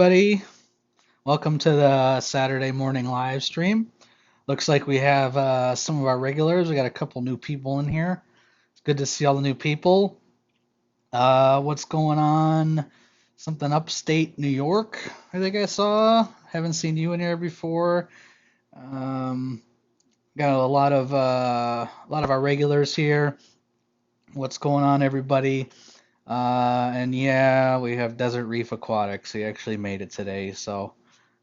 everybody. Welcome to the Saturday morning live stream. Looks like we have some of our regulars. We got a couple new people in here. It's good to see all the new people. What's going on? Something upstate New York, I think I saw. Haven't seen you in here before. Um, got a lot of our regulars here. What's going on, everybody? And yeah, we have Desert Reef Aquatics. He actually made it today, so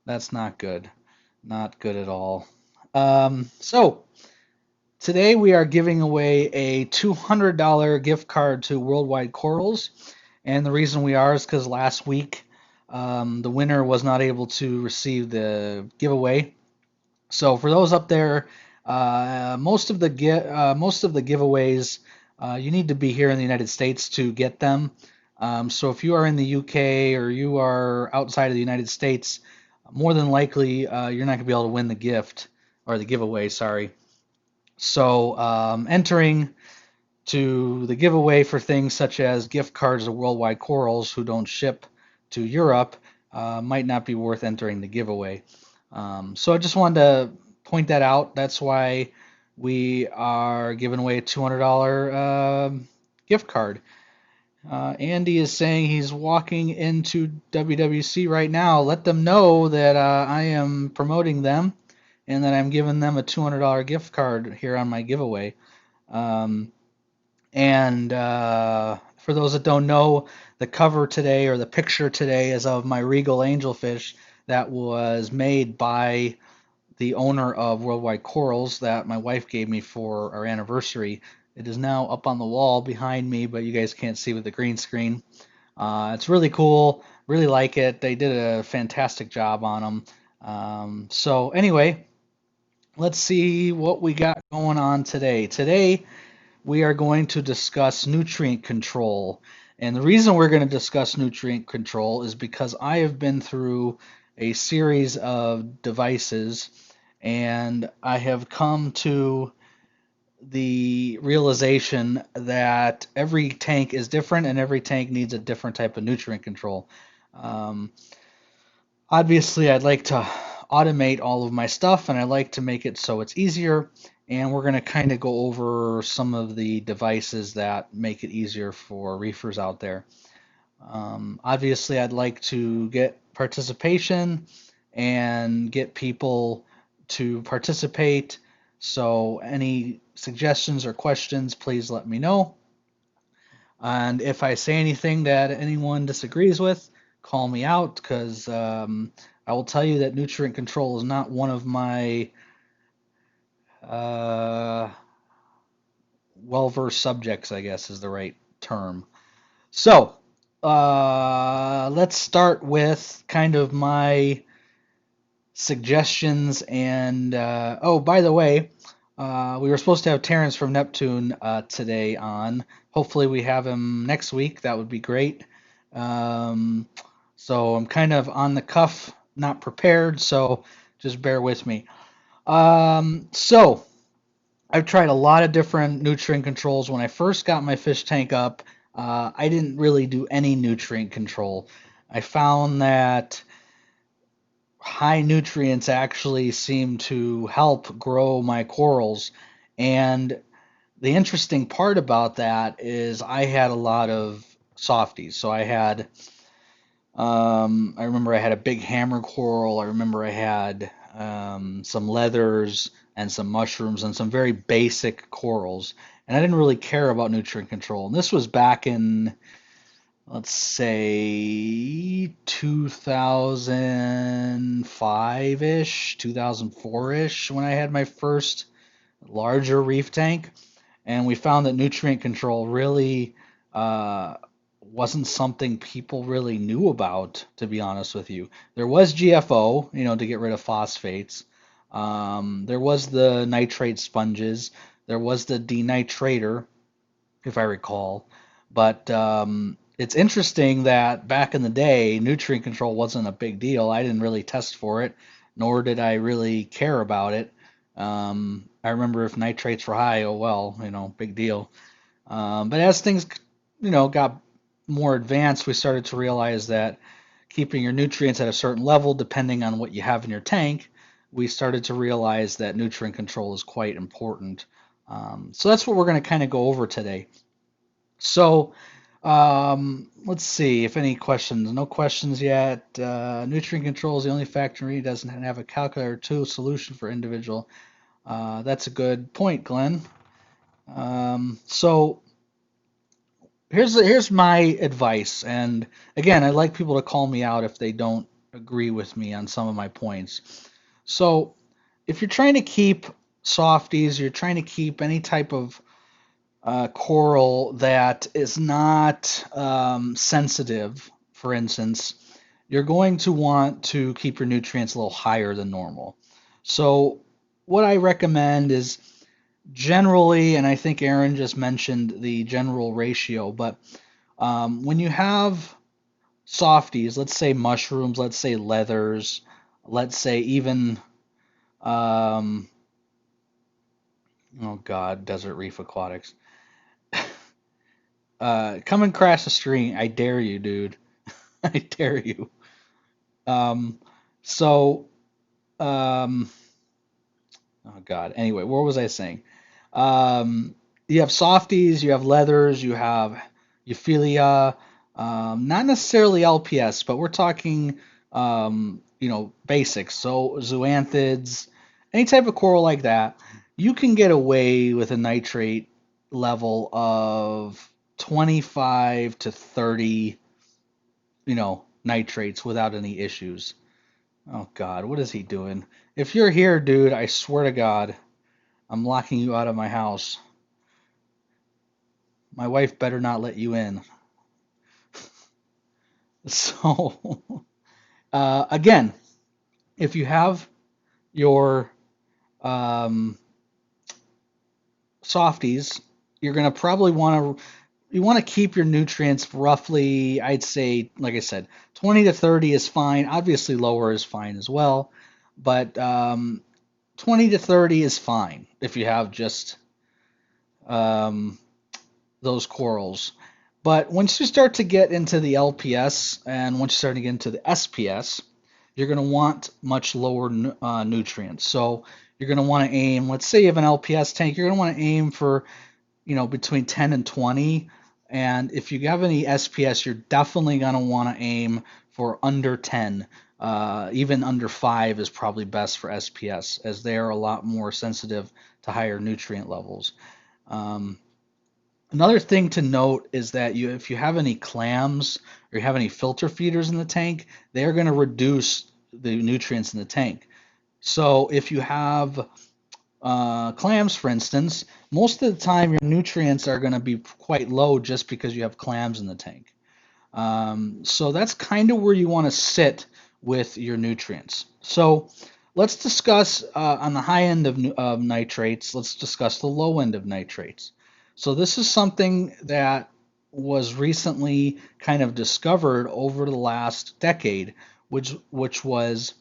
that's not good. Not good at all. So today we are giving away a $200 gift card to Worldwide Corals. And the reason we are is because last week the winner was not able to receive the giveaway. So for those up there, most of the giveaways you need to be here in the United States to get them. So if you are in the UK or you are outside of the United States, more than likely you're not going to be able to win the gift or the giveaway. Sorry. So entering to the giveaway for things such as gift cards to Worldwide Corals who don't ship to Europe might not be worth entering the giveaway. So I just wanted to point that out. That's why we are giving away a $200 gift card. Andy is saying he's walking into WWC right now. Let them know that I am promoting them and that I'm giving them a $200 gift card here on my giveaway. Um, and for those that don't know, the cover today or the picture today is of my Regal Angelfish that was made by the owner of Worldwide Corals that my wife gave me for our anniversary. It is now up on the wall behind me, but you guys can't see with the green screen. It's really cool. Really like it. They did a fantastic job on them. So anyway, let's see what we got going on today. Today we are going to discuss nutrient control. And the reason we're going to discuss nutrient control is because I have been through a series of devices and I have come to the realization that every tank is different and every tank needs a different type of nutrient control. Um, Obviously, I'd like to automate all of my stuff and I like to make it so it's easier. And we're going to kind of go over some of the devices that make it easier for reefers out there. Obviously, I'd like to get participation and get people to participate. So, any suggestions or questions, please let me know. And if I say anything that anyone disagrees with, call me out because I will tell you that nutrient control is not one of my uh, well-versed subjects, I guess is the right term. So, let's start with kind of my suggestions. And oh, by the way, we were supposed to have Terrence from Neptune today on. Hopefully, we have him next week. That would be great. Um, so I'm kind of on the cuff, not prepared. So just bear with me. So I've tried a lot of different nutrient controls. When I first got my fish tank up, I didn't really do any nutrient control. I found that high nutrients actually seem to help grow my corals. And the interesting part about that is I had a lot of softies. So I remember I had a big hammer coral. I remember I had some leathers and some mushrooms and some very basic corals. And I didn't really care about nutrient control. And this was back in, let's say, 2005-ish, 2004-ish, when I had my first larger reef tank. And we found that nutrient control really wasn't something people really knew about, to be honest with you. There was GFO, to get rid of phosphates. There was the nitrate sponges. There was the denitrator, if I recall. But it's interesting that back in the day, nutrient control wasn't a big deal. I didn't really test for it, nor did I really care about it. I remember if nitrates were high, oh well, big deal. But as things, got more advanced, we started to realize that keeping your nutrients at a certain level depending on what you have in your tank, we started to realize that nutrient control is quite important. So that's what we're going to kind of go over today. So let's see if any questions. No questions yet. Nutrient control is the only factor that doesn't have a calculator to solution for individual. That's a good point, Glenn. So here's my advice, and again, I like people to call me out if they don't agree with me on some of my points. So if you're trying to keep softies, you're trying to keep any type of coral that is not sensitive, for instance, you're going to want to keep your nutrients a little higher than normal. So what I recommend is generally, and I think Aaron just mentioned the general ratio, but when you have softies, let's say mushrooms, let's say leathers, let's say even, oh God, desert reef aquatics. Come and crash the stream. I dare you, dude. I dare you. Um, so, um, oh God. Anyway, what was I saying? Um, you have softies, you have leathers, you have Euphilia, not necessarily LPS, but we're talking, basics. So zoanthids, any type of coral like that, you can get away with a nitrate level of 25 to 30, nitrates without any issues. Oh God, what is he doing? If you're here, dude, I swear to God, I'm locking you out of my house. My wife better not let you in. So, again, if you have your um, softies, you're going to probably want to keep your nutrients roughly, I'd say, like I said, 20 to 30 is fine. Obviously, lower is fine as well, but 20 to 30 is fine if you have just um, those corals. But once you start to get into the LPS and once you start to get into the SPS, you're going to want much lower nutrients. So you're going to want to aim, let's say you have an LPS tank, you're going to want to aim for, between 10 and 20. And if you have any SPS, you're definitely going to want to aim for under 10. Even under 5 is probably best for SPS, as they are a lot more sensitive to higher nutrient levels. Another thing to note is that if you have any clams or you have any filter feeders in the tank, they're going to reduce the nutrients in the tank. So if you have clams, for instance, most of the time your nutrients are going to be quite low just because you have clams in the tank. So that's kind of where you want to sit with your nutrients. So let's discuss on the high end of nitrates, let's discuss the low end of nitrates. So this is something that was recently kind of discovered over the last decade, which was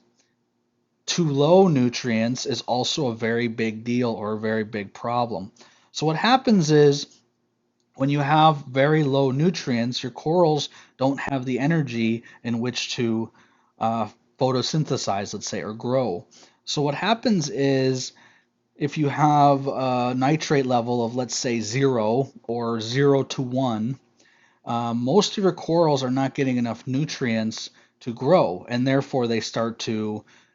too low nutrients is also a very big deal or a very big problem. So what happens is when you have very low nutrients, your corals don't have the energy in which to uh, photosynthesize, let's say, or grow. So what happens is if you have a nitrate level of, let's say, 0 or 0 to 1, most of your corals are not getting enough nutrients to grow, and therefore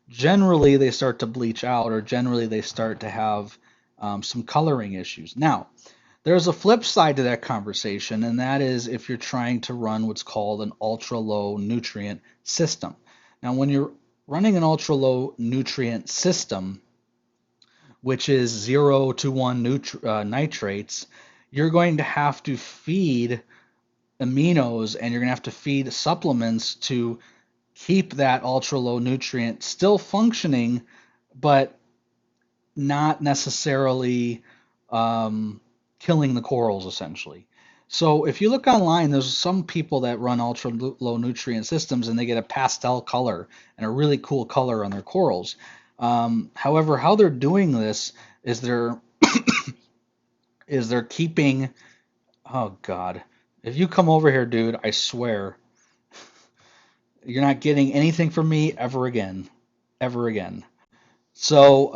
generally they start to bleach out, or generally they start to have some coloring issues. Now, there's a flip side to that conversation, and that is if you're trying to run what's called an ultra-low nutrient system. Now, when you're running an ultra-low nutrient system, which is 0 to 1 nitrates, you're going to have to feed aminos and you're going to have to feed supplements to keep that ultra low nutrient still functioning, but not necessarily killing the corals essentially. So if you look online, there's some people that run ultra low nutrient systems and they get a pastel color and a really cool color on their corals. However, how they're doing this is they're keeping, oh God, if you come over here, dude, I swear, You're not getting anything from me ever again, ever again. So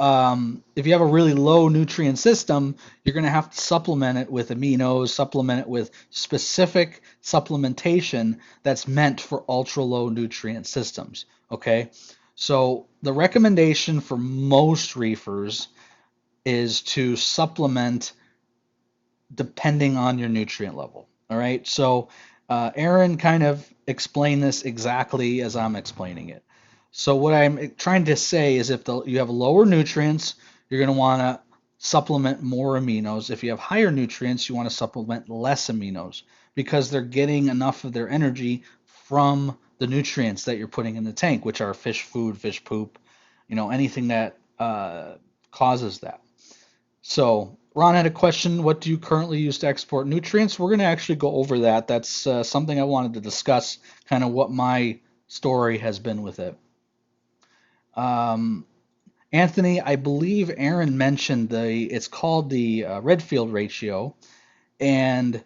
if you have a really low nutrient system, you're going to have to supplement it with aminos, supplement it with specific supplementation that's meant for ultra low nutrient systems. Okay, so the recommendation for most reefers is to supplement depending on your nutrient level. All right, so Aaron kind of explained this exactly as I'm explaining it. So what I'm trying to say is if you have lower nutrients, you're going to want to supplement more aminos. If you have higher nutrients, you want to supplement less aminos because they're getting enough of their energy from the nutrients that you're putting in the tank, which are fish food, fish poop, anything that causes that. So Ron had a question. What do you currently use to export nutrients? We're going to actually go over that. That's something I wanted to discuss, kind of what my story has been with it. Um, Anthony, I believe Aaron mentioned it's called the Redfield ratio, and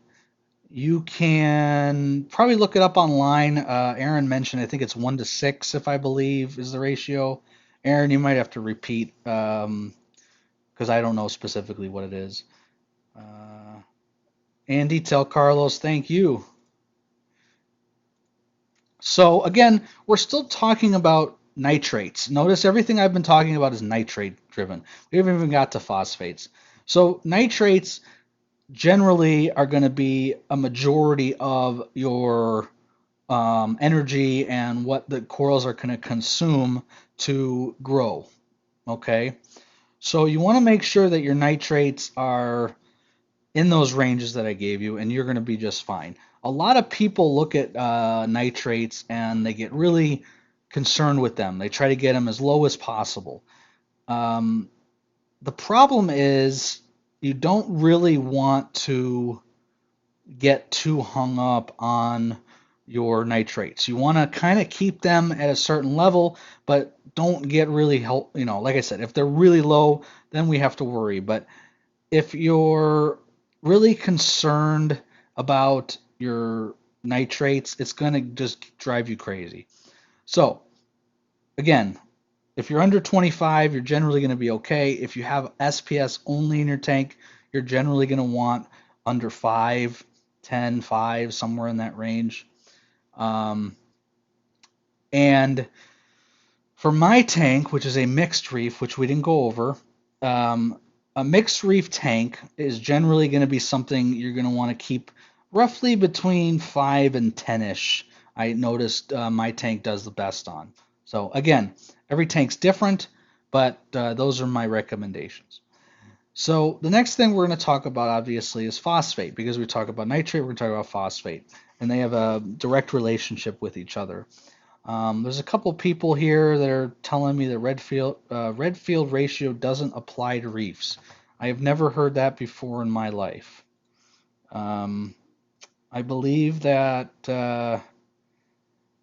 you can probably look it up online. Aaron mentioned, I think it's 1 to 6, if I believe, is the ratio. Aaron, you might have to repeat because I don't know specifically what it is. Uh, Andy, tell Carlos, thank you. So again, we're still talking about nitrates. Notice everything I've been talking about is nitrate driven. We haven't even got to phosphates. So nitrates generally are going to be a majority of your energy and what the corals are going to consume to grow. Okay, so you want to make sure that your nitrates are in those ranges that I gave you, and you're going to be just fine. A lot of people look at nitrates and they get really concerned with them. They try to get them as low as possible. Um, the problem is you don't really want to get too hung up on your nitrates. You want to kind of keep them at a certain level, but don't get really help. Like I said, if they're really low, then we have to worry. But if you're really concerned about your nitrates, it's going to just drive you crazy. So, again, if you're under 25, you're generally going to be okay. If you have SPS only in your tank, you're generally going to want under 5, 10, 5, somewhere in that range. Um, and for my tank, which is a mixed reef, which we didn't go over, um, a mixed reef tank is generally going to be something you're going to want to keep roughly between 5 and 10-ish. I noticed my tank does the best on. So again, every tank's different, but those are my recommendations. So the next thing we're going to talk about obviously is phosphate, because we talk about nitrate, we're going to talk about phosphate, and they have a direct relationship with each other. There's a couple people here that are telling me the Redfield ratio doesn't apply to reefs. I have never heard that before in my life. Um, I believe that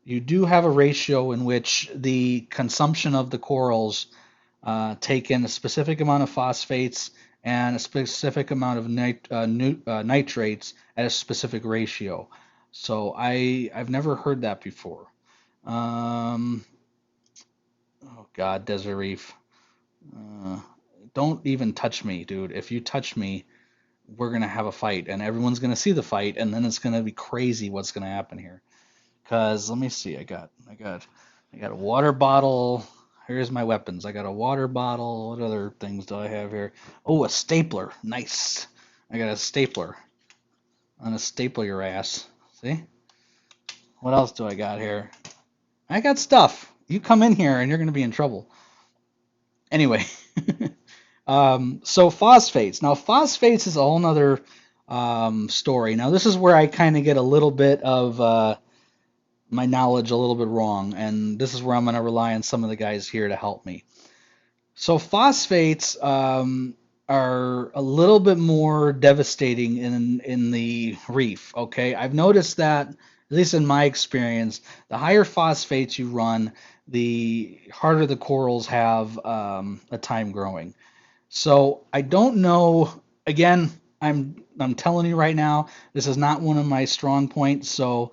you do have a ratio in which the consumption of the corals take in a specific amount of phosphates and a specific amount of nitrates at a specific ratio. So I've never heard that before. Um, oh God, Desert Reef. Uh, don't even touch me, dude. If you touch me, we're gonna have a fight, and everyone's gonna see the fight, and then it's gonna be crazy what's gonna happen here. Cause let me see, I got a water bottle. Here's my weapons. I got a water bottle. What other things do I have here? Oh, a stapler. Nice. I got a stapler. I'm gonna staple your ass. See? What else do I got here? I got stuff. You come in here and you're gonna be in trouble. Anyway, so phosphates. Now, phosphates is a whole nother story. Now, this is where I kind of get a little bit of my knowledge a little bit wrong, and this is where I'm going to rely on some of the guys here to help me. So, phosphates are a little bit more devastating in the reef. Okay, I've noticed that, at least in my experience, the higher phosphates you run, the harder the corals have a time growing. So I don't know. Again, I'm telling you right now, this is not one of my strong points. So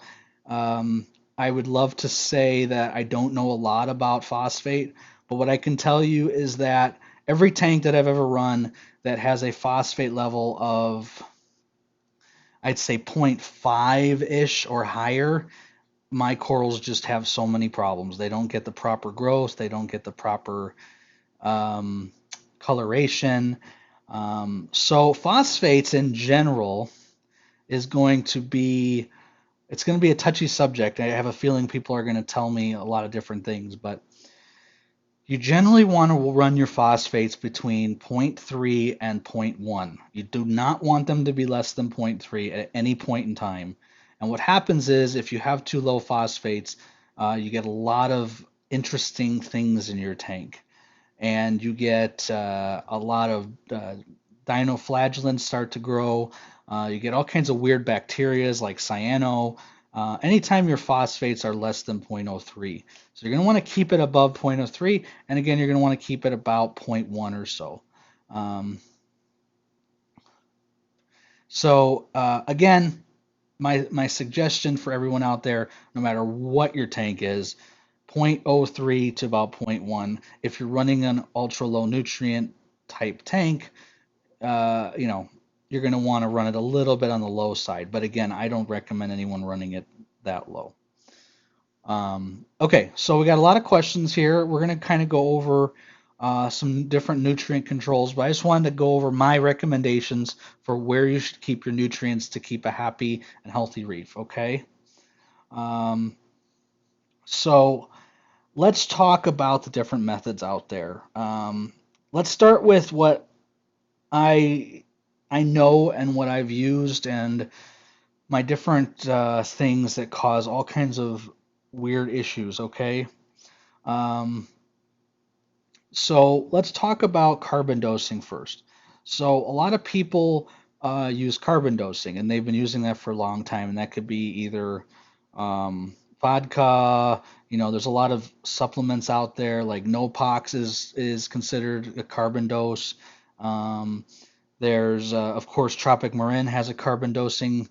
I would love to say that I don't know a lot about phosphate, but what I can tell you is that every tank that I've ever run that has a phosphate level of, I'd say 0.5-ish or higher, my corals just have so many problems. They don't get the proper growth, they don't get the proper um, coloration. So phosphates in general is going to be it's going to be a touchy subject. I have a feeling people are going to tell me a lot of different things, but you generally want to run your phosphates between zero point 0.3 and zero point 0.1. You do not want them to be less than zero point 0.3 at any point in time. And what happens is if you have too low phosphates, you get a lot of interesting things in your tank. And you get a lot of dinoflagellants start to grow. You get all kinds of weird bacterias like cyano. Anytime your phosphates are less than 0.03. So you're going to want to keep it above 0.03, and again, you're going to want to keep it about 0.1 or so. Um, again, my suggestion for everyone out there, no matter what your tank is, 0.03 to about 0.1. If you're running an ultra low nutrient type tank, you know, you're going to want to run it a little bit on the low side. But again, I don't recommend anyone running it that low. Okay, so we got a lot of questions here. We're going to kind of go over some different nutrient controls, but I just wanted to go over my recommendations for where you should keep your nutrients to keep a happy and healthy reef, okay? Um, so let's talk about the different methods out there. Let's start with what I I know and what I've used and my different things that cause all kinds of weird issues, okay? Um, so let's talk about carbon dosing first. So a lot of people use carbon dosing, and they've been using that for a long time, and that could be either vodka. You know, there's a lot of supplements out there, like Nopox is considered a carbon dose. Um, there's of course Tropic Marin has a carbon dosing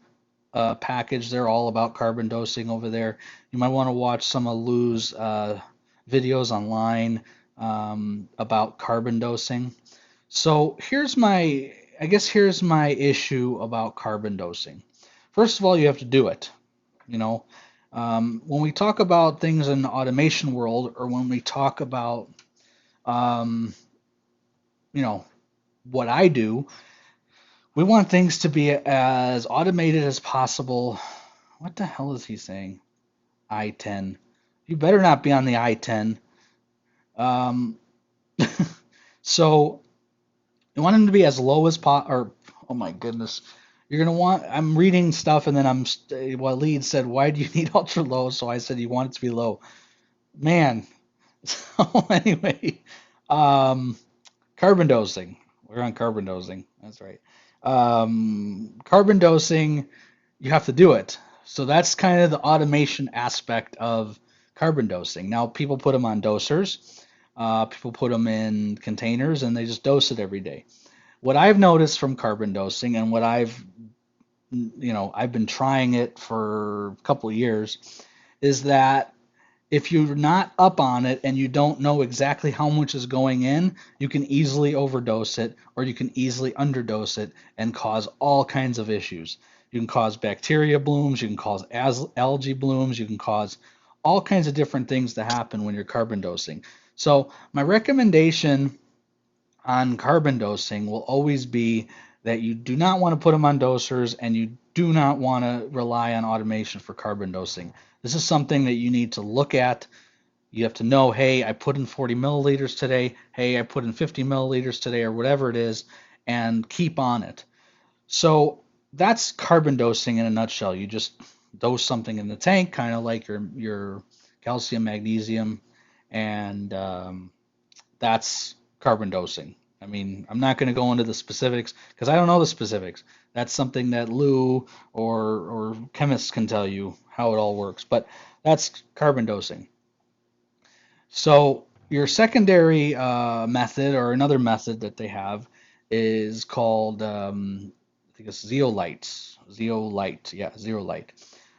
package. They're all about carbon dosing over there. You might want to watch some of Lou's videos online about carbon dosing. So here's my issue about carbon dosing. First of all, you have to do it. You know, when we talk about things in the automation world, or when we talk about, um, you know, what I do, we want things to be as automated as possible. What the hell is he saying? I-10. You better not be on the I-10. Um, so you want them to be as low as possible, or oh my goodness, you're gonna want. I'm reading stuff and then well, lead said, why do you need ultra low? So I said you want it to be low. Man. So anyway, um, carbon dosing. We're on carbon dosing. That's right. Carbon dosing, you have to do it. So that's kind of the automation aspect of carbon dosing. Now people put them on dosers. People put them in containers and they just dose it every day. What I've noticed from carbon dosing and what I've been trying it for a couple of years is that if you're not up on it and you don't know exactly how much is going in, you can easily overdose it or you can easily underdose it and cause all kinds of issues. You can cause bacteria blooms, you can cause algae blooms, you can cause all kinds of different things to happen when you're carbon dosing. So my recommendation on carbon dosing will always be that you do not want to put them on dosers and you do not want to rely on automation for carbon dosing. This is something that you need to look at. You have to know, hey, I put in 40 milliliters today. Hey, I put in 50 milliliters today, or whatever it is, and keep on it. So that's carbon dosing in a nutshell. You just dose something in the tank, kind of like your calcium, magnesium, and that's carbon dosing. I mean, I'm not going to go into the specifics because I don't know the specifics. That's something that Lou or chemists can tell you how it all works. But that's carbon dosing. So your secondary method, or another method that they have, is called I think it's zeolites. Zeolite, yeah, zeolite.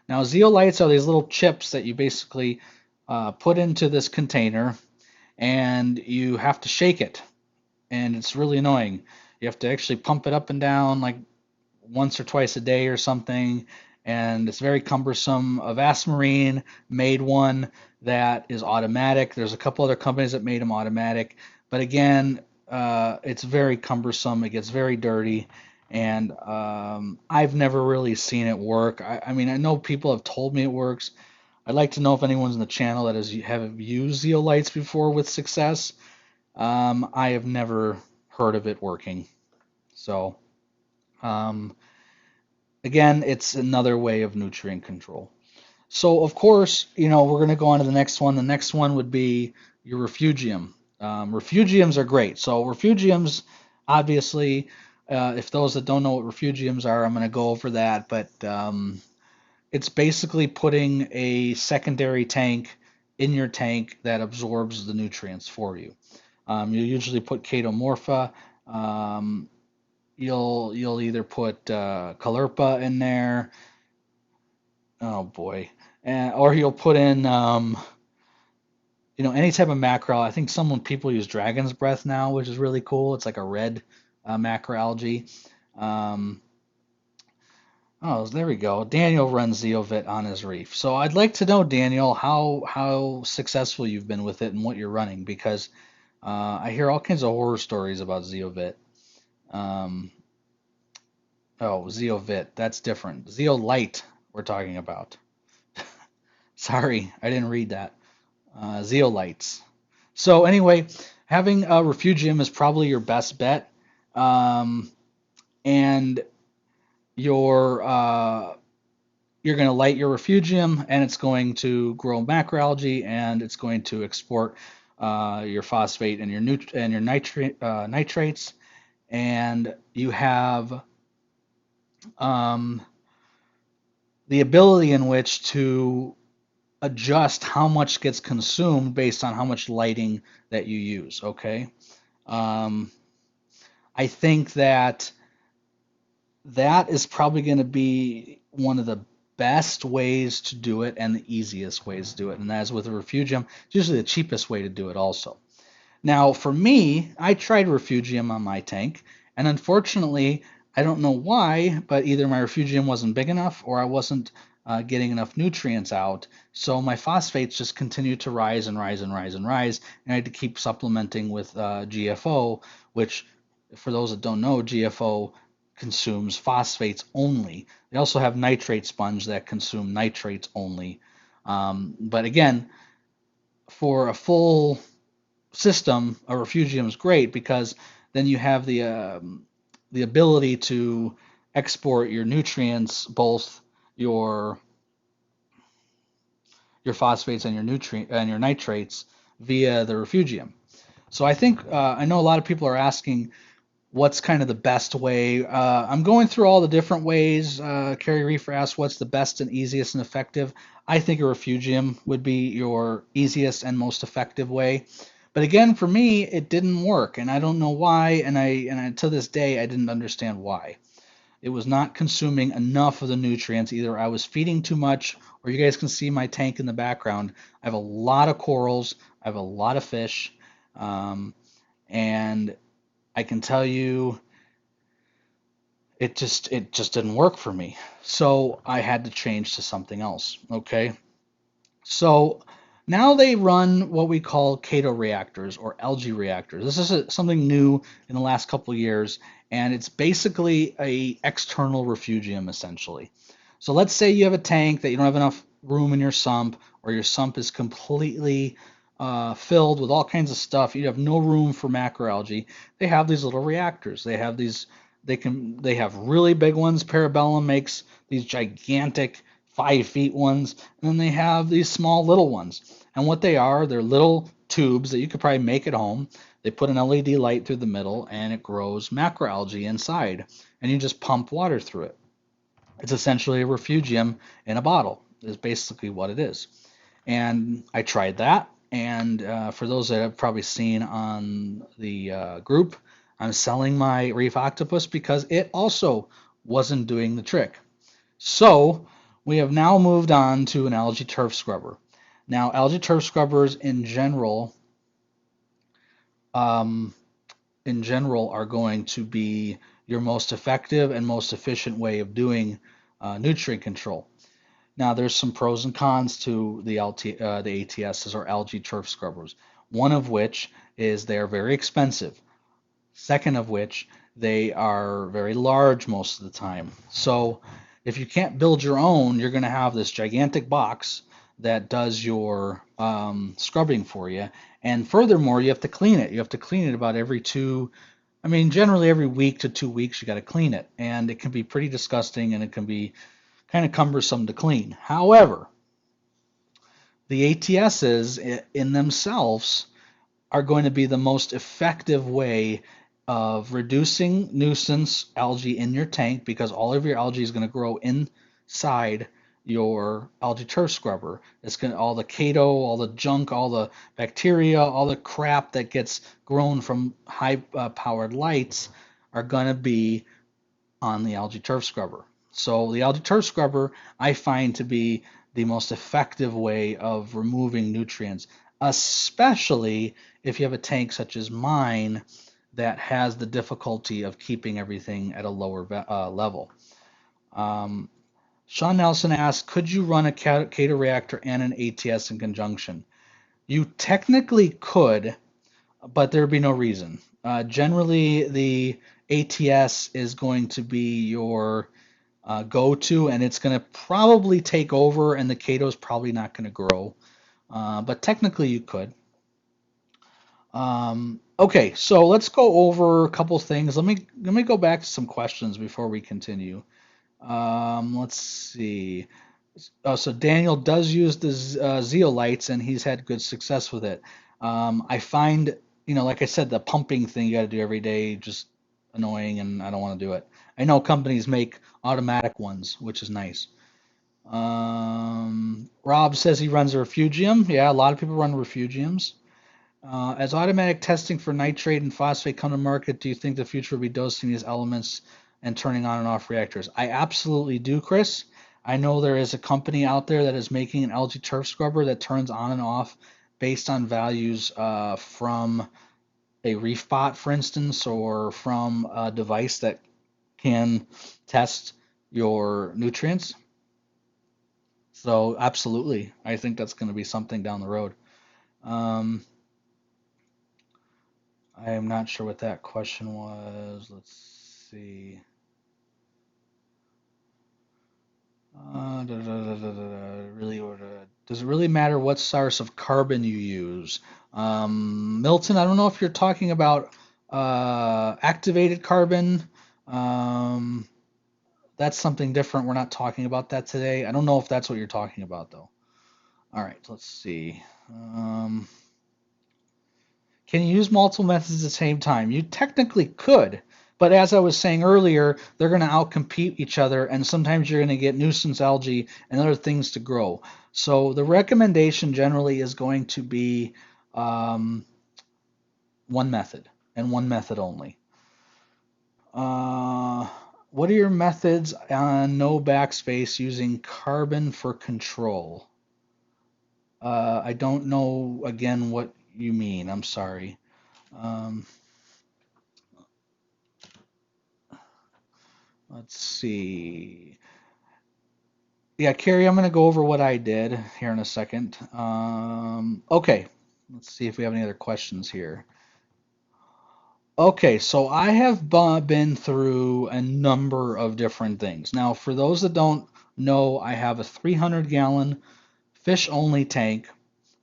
Now, zeolites are these little chips that you basically put into this container, and you have to shake it, and it's really annoying. You have to actually pump it up and down like once or twice a day or something, and it's very cumbersome. Avasmarine made one that is automatic. There's a couple other companies that made them automatic, but again, it's very cumbersome. It gets very dirty, and I've never really seen it work. I mean, I know people have told me it works. I'd like to know if anyone's in the channel that has have used zeolites before with success. I have never heard of it working. So, um, again, it's another way of nutrient control. So, of course, we're going to go on to the next one. The next one would be your refugium. Refugiums are great. So, refugiums, obviously, if those that don't know what refugiums are, I'm going to go over that. But it's basically putting a secondary tank in your tank that absorbs the nutrients for you. You usually put chaetomorpha. Um, you'll either put Caulerpa in there. Oh boy, or you'll put in any type of mackerel. I think people use dragon's breath now, which is really cool. It's like a red macroalgae. Um, oh, there we go. Daniel runs Zeovit on his reef. So I'd like to know, Daniel, how successful you've been with it and what you're running, because I hear all kinds of horror stories about Zeovit. Um, oh, Zeovit, that's different. Zeolite, we're talking about. Sorry, I didn't read that. Zeolites. So anyway, having a refugium is probably your best bet, and your you're going to light your refugium, and it's going to grow macroalgae, and it's going to export your phosphate and your nitrates, and you have um, the ability in which to adjust how much gets consumed based on how much lighting that you use. Okay. Um, I think that is probably going to be one of the best ways to do it and the easiest ways to do it. And as with a refugium, it's usually the cheapest way to do it also. Now, for me, I tried refugium on my tank, and unfortunately, I don't know why, but either my refugium wasn't big enough or I wasn't getting enough nutrients out. So my phosphates just continued to rise and rise and rise and rise, and I had to keep supplementing with GFO, which, for those that don't know, GFO consumes phosphates only. They also have nitrate sponge that consume nitrates only. But again, for a full system, a refugium is great because then you have the ability to export your nutrients, both your your phosphates and your nutrient and your nitrates via the refugium. So I think I know a lot of people are asking what's kind of the best way. I'm going through all the different ways. Carrie Reefer asked what's the best and easiest and effective. I think a refugium would be your easiest and most effective way. But again, for me, it didn't work, and I don't know why. And to this day, I didn't understand why. It was not consuming enough of the nutrients. Either I was feeding too much, or you guys can see my tank in the background. I have a lot of corals. I have a lot of fish, and I can tell you it just didn't work for me. So I had to change to something else. Okay. So now they run what we call chaeto reactors or algae reactors. This is something new in the last couple of years, and it's basically a external refugium essentially. So let's say you have a tank that you don't have enough room in your sump, or your sump is completely filled with all kinds of stuff. You have no room for macroalgae. They have these little reactors. They have really big ones. Parabellum makes these gigantic 5 feet ones, and then they have these small little ones. And what they are, they're little tubes that you could probably make at home. They put an LED light through the middle, and it grows macroalgae inside, and you just pump water through it. It's essentially a refugium in a bottle, is basically what it is. And I tried that, and for those that have probably seen on the group, I'm selling my Reef Octopus because it also wasn't doing the trick. So We have now moved on to an algae turf scrubber. Now, algae turf scrubbers um, in general are going to be your most effective and most efficient way of doing nutrient control. Now, there's some pros and cons to the ATSs or algae turf scrubbers. One of which is they're very expensive. Second of which, they are very large most of the time. So if you can't build your own, you're going to have this gigantic box that does your scrubbing for you. And furthermore, you have to clean it. You have to clean it about generally every week to 2 weeks, you got to clean it. And it can be pretty disgusting and it can be kind of cumbersome to clean. However, the ATSs in themselves are going to be the most effective way of reducing nuisance algae in your tank because all of your algae is going to grow inside your algae turf scrubber. It's going to all the chaeto, all the junk, all the bacteria, all the crap that gets grown from high powered lights are going to be on the algae turf scrubber. So the algae turf scrubber I find to be the most effective way of removing nutrients, especially if you have a tank such as mine that has the difficulty of keeping everything at a lower level. Um, Sean Nelson asked, could you run a chaeto reactor and an ATS in conjunction? You technically could, but there'd be no reason. Generally, the ATS is going to be your go-to, and it's going to probably take over, and the chaeto is probably not going to grow. But technically, you could. Okay, so let's go over a couple things. Let me go back to some questions before we continue. Let's see. So Daniel does use the zeolites, and he's had good success with it. I find, like I said, the pumping thing you got to do every day just annoying, and I don't want to do it. I know companies make automatic ones, which is nice. Rob says he runs a refugium. Yeah, a lot of people run refugiums. As automatic testing for nitrate and phosphate come to market, do you think the future will be dosing these elements and turning on and off reactors? I absolutely do, Chris. I know there is a company out there that is making an algae turf scrubber that turns on and off based on values from a Reef bot, for instance, or from a device that can test your nutrients. So absolutely, I think that's going to be something down the road. Um, I am not sure what that question was. Let's see. Really, does it really matter what source of carbon you use? Milton, I don't know if you're talking about activated carbon. Um, that's something different. We're not talking about that today. I don't know if that's what you're talking about, though. All right, let's see. Can you use multiple methods at the same time? You technically could, but as I was saying earlier, they're going to outcompete each other, and sometimes you're going to get nuisance algae and other things to grow. So the recommendation generally is going to be one method and one method only. What are your methods on no backspace using carbon for control? I don't know, again, what you mean. I'm sorry. Um, let's see. Yeah, Carrie, I'm going to go over what I did here in a second. Okay, let's see if we have any other questions here. Okay, so I have been through a number of different things. Now, for those that don't know, I have a 300-gallon fish-only tank,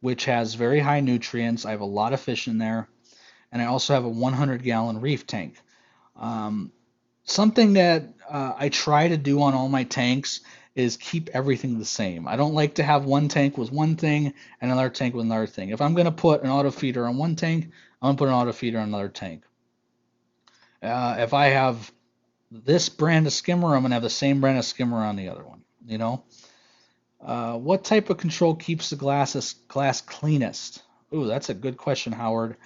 which has very high nutrients. I have a lot of fish in there, and I also have a 100-gallon reef tank. Something that I try to do on all my tanks is keep everything the same. I don't like to have one tank with one thing and another tank with another thing. If I'm going to put an auto feeder on one tank, I'm going to put an auto feeder on another tank. If I have this brand of skimmer, I'm going to have the same brand of skimmer on the other one. What type of control keeps the glass cleanest? Ooh, that's a good question, Howard.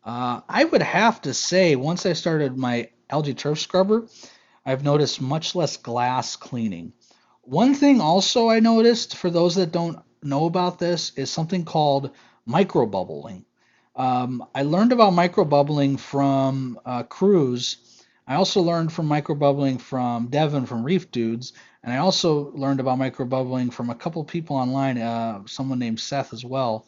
I would have to say, once I started my algae turf scrubber, I've noticed much less glass cleaning. One thing also I noticed, for those that don't know about this, is something called microbubbling. I learned about microbubbling from Cruz. I also learned from microbubbling from Devin from Reef Dudes, and I also learned about microbubbling from a couple people online, someone named Seth as well.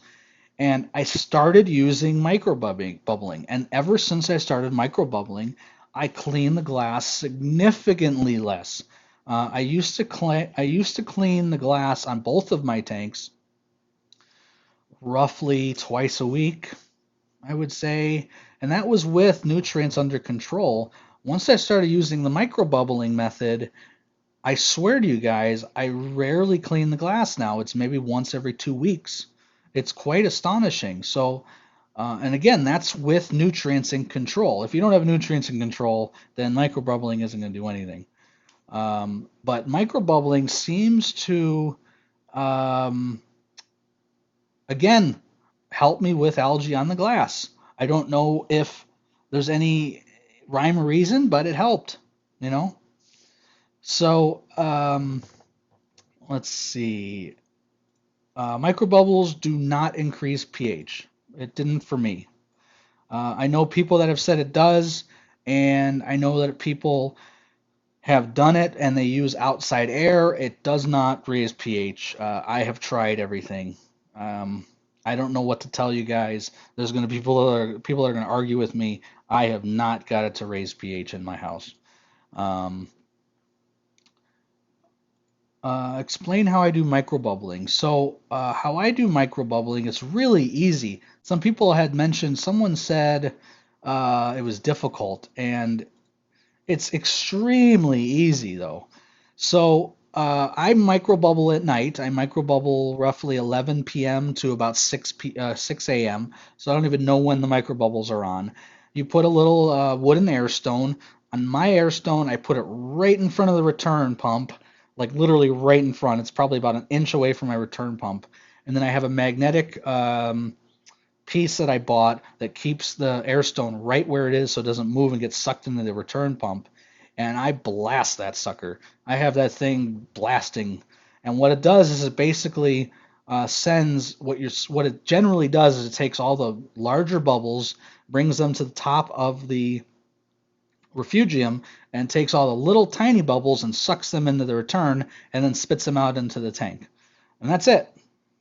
And I started using microbubbling, and ever since I started microbubbling, I clean the glass significantly less. I used to clean the glass on both of my tanks roughly twice a week, I would say, and that was with nutrients under control. Once I started using the microbubbling method, I swear to you guys, I rarely clean the glass now. It's maybe once every 2 weeks. It's quite astonishing. So, and again, that's with nutrients in control. If you don't have nutrients in control, then microbubbling isn't going to do anything. But microbubbling seems to, um, again, help me with algae on the glass. I don't know if there's any rhyme or reason, but it helped, you know? So, let's see. Microbubbles do not increase pH. It didn't for me. I know people that have said it does, and I know that people have done it and they use outside air. It does not raise pH. I have tried everything. Um, I don't know what to tell you guys. There's going to be people that are going to argue with me. I have not got it to raise pH in my house. Um, explain how I do microbubbling. So, how I do microbubbling is really easy. Some people had mentioned, someone said it was difficult, and it's extremely easy though. So, I microbubble at night. I microbubble roughly 11 p.m. to about 6 a.m. So I don't even know when the microbubbles are on. You put a little wooden air stone. On my air stone, I put it right in front of the return pump, like literally right in front. It's probably about an inch away from my return pump. And then I have a magnetic piece that I bought that keeps the air stone right where it is so it doesn't move and get sucked into the return pump. And I blast that sucker. I have that thing blasting. And what it does is it basically sends what it generally does is it takes all the larger bubbles, brings them to the top of the refugium, and takes all the little tiny bubbles and sucks them into the return and then spits them out into the tank. And that's it.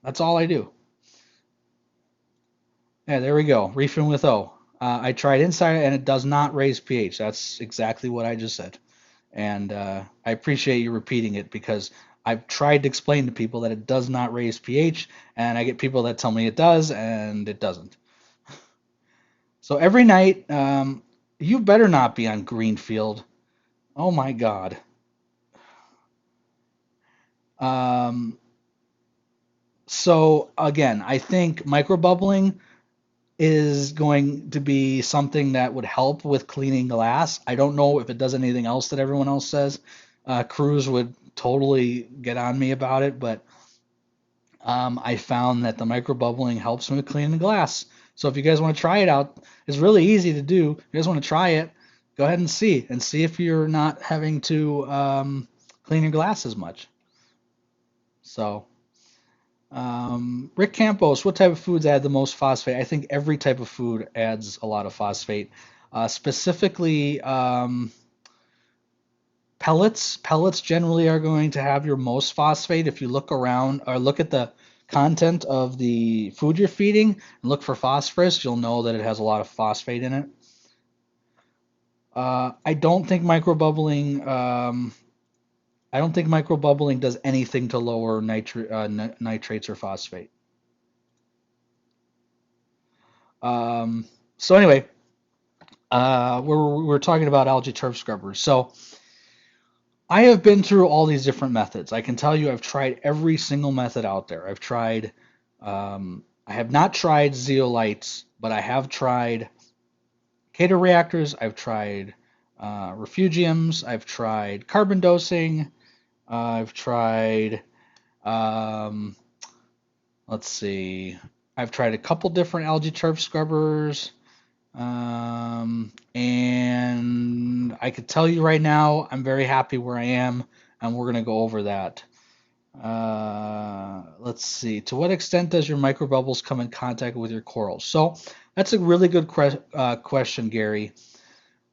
That's all I do. Yeah, there we go. Reefing with O. I tried inside and it does not raise pH. That's exactly what I just said. And I appreciate you repeating it because I've tried to explain to people that it does not raise pH, and I get people that tell me it does, and it doesn't. So every night, you better not be on Greenfield. Oh my God. Um, so again, I think microbubbling is going to be something that would help with cleaning glass. I don't know if it does anything else that everyone else says. Cruz would totally get on me about it, but I found that the microbubbling helps me with cleaning the glass. So if you guys want to try it out, it's really easy to do. If you guys want to try it, go ahead and see if you're not having to clean your glass as much. So, Rick Campos, what type of foods add the most phosphate? I think every type of food adds a lot of phosphate. Specifically, pellets. Pellets generally are going to have your most phosphate. If you look around or look at the content of the food you're feeding and look for phosphorus, you'll know that it has a lot of phosphate in it. I don't think microbubbling. I don't think microbubbling does anything to lower nitrates or phosphate. So anyway, we're talking about algae turf scrubbers. So I have been through all these different methods. I can tell you I've tried every single method out there. I have not tried zeolites, but I have tried Cato reactors. I've tried refugiums. I've tried carbon dosing. I've tried, um, let's see, I've tried a couple different algae turf scrubbers. And I could tell you right now, I'm very happy where I am. and we're going to go over that. Let's see. To what extent does your microbubbles come in contact with your corals? So that's a really good question, Gary.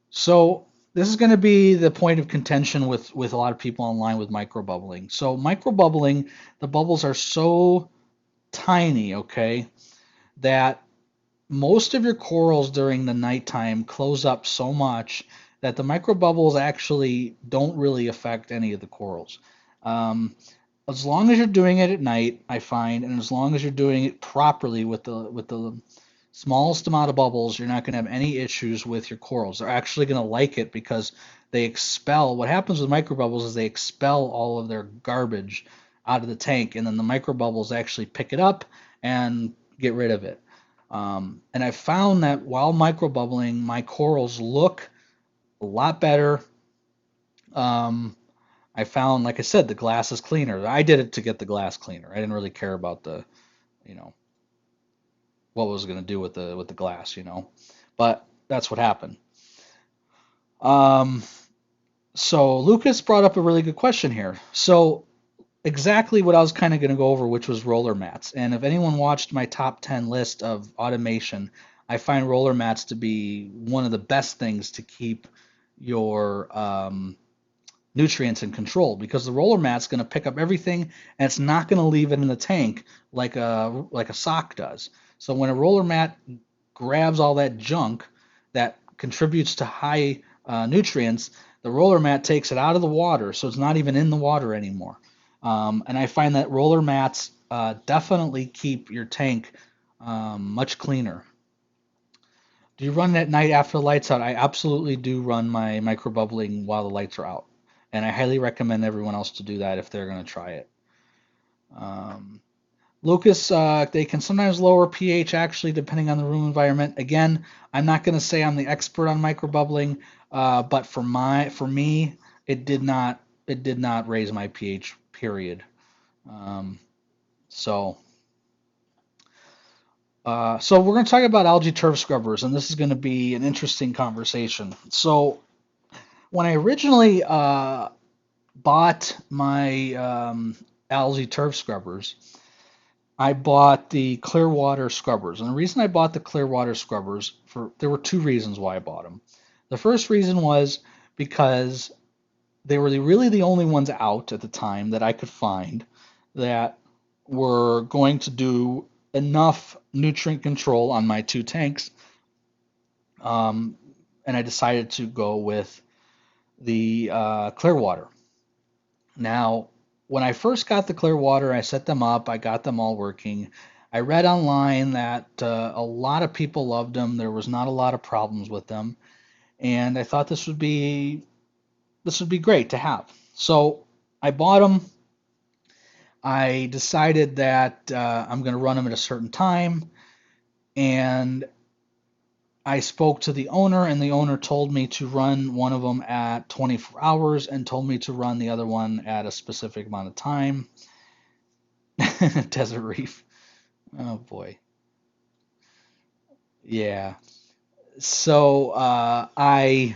So this is going to be the point of contention with a lot of people online with microbubbling. So microbubbling, the bubbles are so tiny, okay, that most of your corals during the nighttime close up so much that the microbubbles actually don't really affect any of the corals. Um, as long as you're doing it at night, I find, and as long as you're doing it properly with the smallest amount of bubbles, you're not going to have any issues with your corals. They're actually going to like it because they expel. What happens with microbubbles is they expel all of their garbage out of the tank, and then the microbubbles actually pick it up and get rid of it. And I found that while microbubbling, my corals look a lot better. Um, I found, like I said, the glass is cleaner. I did it to get the glass cleaner. I didn't really care about the, you know, what was going to do with the glass, but that's what happened. Um, so Lucas brought up a really good question here. So exactly what I was kind of going to go over, which was roller mats. And if anyone watched my top 10 list of automation, I find roller mats to be one of the best things to keep your nutrients in control, because the roller mat's going to pick up everything and it's not going to leave it in the tank like a sock does. So when a roller mat grabs all that junk that contributes to high nutrients, the roller mat takes it out of the water, so it's not even in the water anymore. And I find that roller mats definitely keep your tank much cleaner. Do you run it at night after the lights out? I absolutely do run my microbubbling while the lights are out. And I highly recommend everyone else to do that if they're going to try it. Um, Lucas, they can sometimes lower pH actually depending on the room environment. Again, I'm not going to say I'm the expert on microbubbling, but for me, it did not raise my pH. Period. Um, so. So we're going to talk about algae turf scrubbers, and this is going to be an interesting conversation. So when I originally bought my algae turf scrubbers, I bought the clear water scrubbers. And the reason I bought the clear water scrubbers, there were two reasons why I bought them. The first reason was because they were really the only ones out at the time that I could find that were going to do enough nutrient control on my two tanks. And I decided to go with the clear water. Now, when I first got the clear water, I set them up, I got them all working. I read online that a lot of people loved them. There was not a lot of problems with them, and I thought this would be great to have. So I bought them. I decided that I'm going to run them at a certain time, and I spoke to the owner, and the owner told me to run one of them at 24 hours and told me to run the other one at a specific amount of time. Desert Reef. Oh boy. Yeah. So I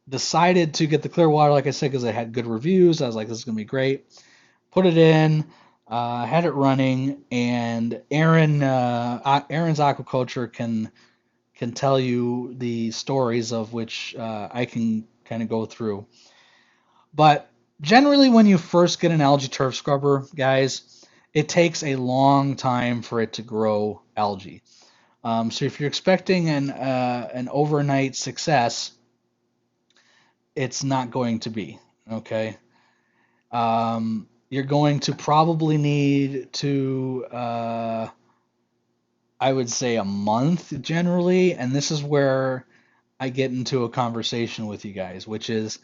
decided to get the clear water, like I said, because I had good reviews. I was like, this is going to be great. Put it in, had it running, and Aaron's aquaculture can tell you the stories of which I can kind of go through. But generally, when you first get an algae turf scrubber, guys, it takes a long time for it to grow algae. So if you're expecting an overnight success, it's not going to be, okay? You're going to probably need to, I would say, a month generally, and this is where I get into a conversation with you guys, which is